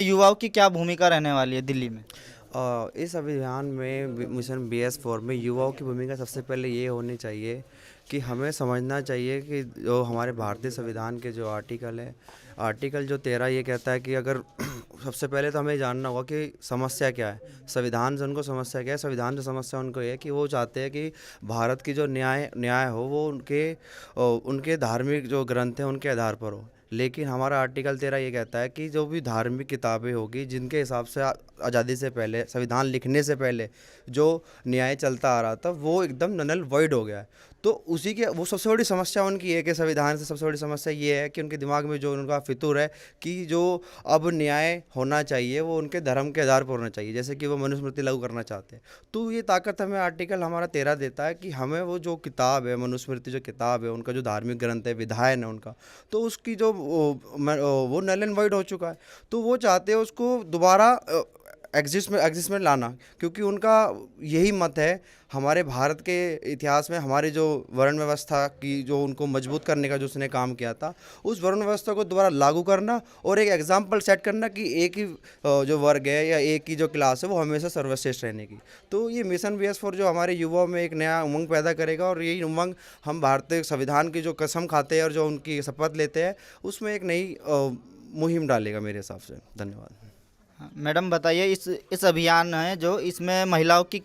युवाओं की क्या भूमिका रहने वाली है दिल्ली में? इस अभियान में मिशन BS4 में युवाओं की भूमिका सबसे पहले ये होनी चाहिए कि हमें समझना चाहिए कि जो हमारे भारतीय संविधान के जो आर्टिकल है, आर्टिकल जो 13 ये कहता है कि अगर सबसे पहले तो हमें जानना होगा कि समस्या क्या है, संविधान से उनको समस्या क्या है। संविधान से समस्या उनको ये है कि वो चाहते हैं कि भारत की जो न्याय न्याय हो वो उनके धार्मिक जो ग्रंथ हैं उनके आधार पर हो। लेकिन हमारा आर्टिकल 13 ये कहता है कि जो भी धार्मिक किताबें होगी जिनके हिसाब से आज़ादी से पहले संविधान लिखने से पहले जो न्याय चलता आ रहा था वो एकदम नल वॉइड हो गया है। तो उसी के वो सबसे बड़ी समस्या उनकी है कि संविधान से सबसे बड़ी समस्या ये है कि उनके दिमाग में जो उनका फितूर है कि जो अब न्याय होना चाहिए वो उनके धर्म के आधार पर होना चाहिए, जैसे कि वो मनुस्मृति लागू करना चाहते हैं। तो ये ताकत हमें आर्टिकल हमारा 13 देता है कि हमें वो जो किताब है मनुस्मृति जो किताब है उनका जो धार्मिक ग्रंथ है विधायन है उनका, तो उसकी जो वो नल एंड वाइड हो चुका है। तो वो चाहते हैं उसको दोबारा एग्जिस्ट में लाना, क्योंकि उनका यही मत है हमारे भारत के इतिहास में हमारे जो वर्ण व्यवस्था की जो उनको मजबूत करने का जो उसने काम किया था उस वर्ण व्यवस्था को दोबारा लागू करना और एक एग्जाम्पल सेट करना कि एक ही जो वर्ग है या एक ही जो क्लास है वो हमेशा सर्वश्रेष्ठ रहने की। तो ये मिशन BS4 जो हमारे युवाओं में एक नया उमंग पैदा करेगा और यही उमंग हम भारतीय संविधान की जो कसम खाते हैं और जो उनकी शपथ लेते हैं उसमें एक नई मुहिम डालेगा मेरे हिसाब से। धन्यवाद। हाँ, मैडम बताइए, इस अभियान है जो इसमें महिलाओं की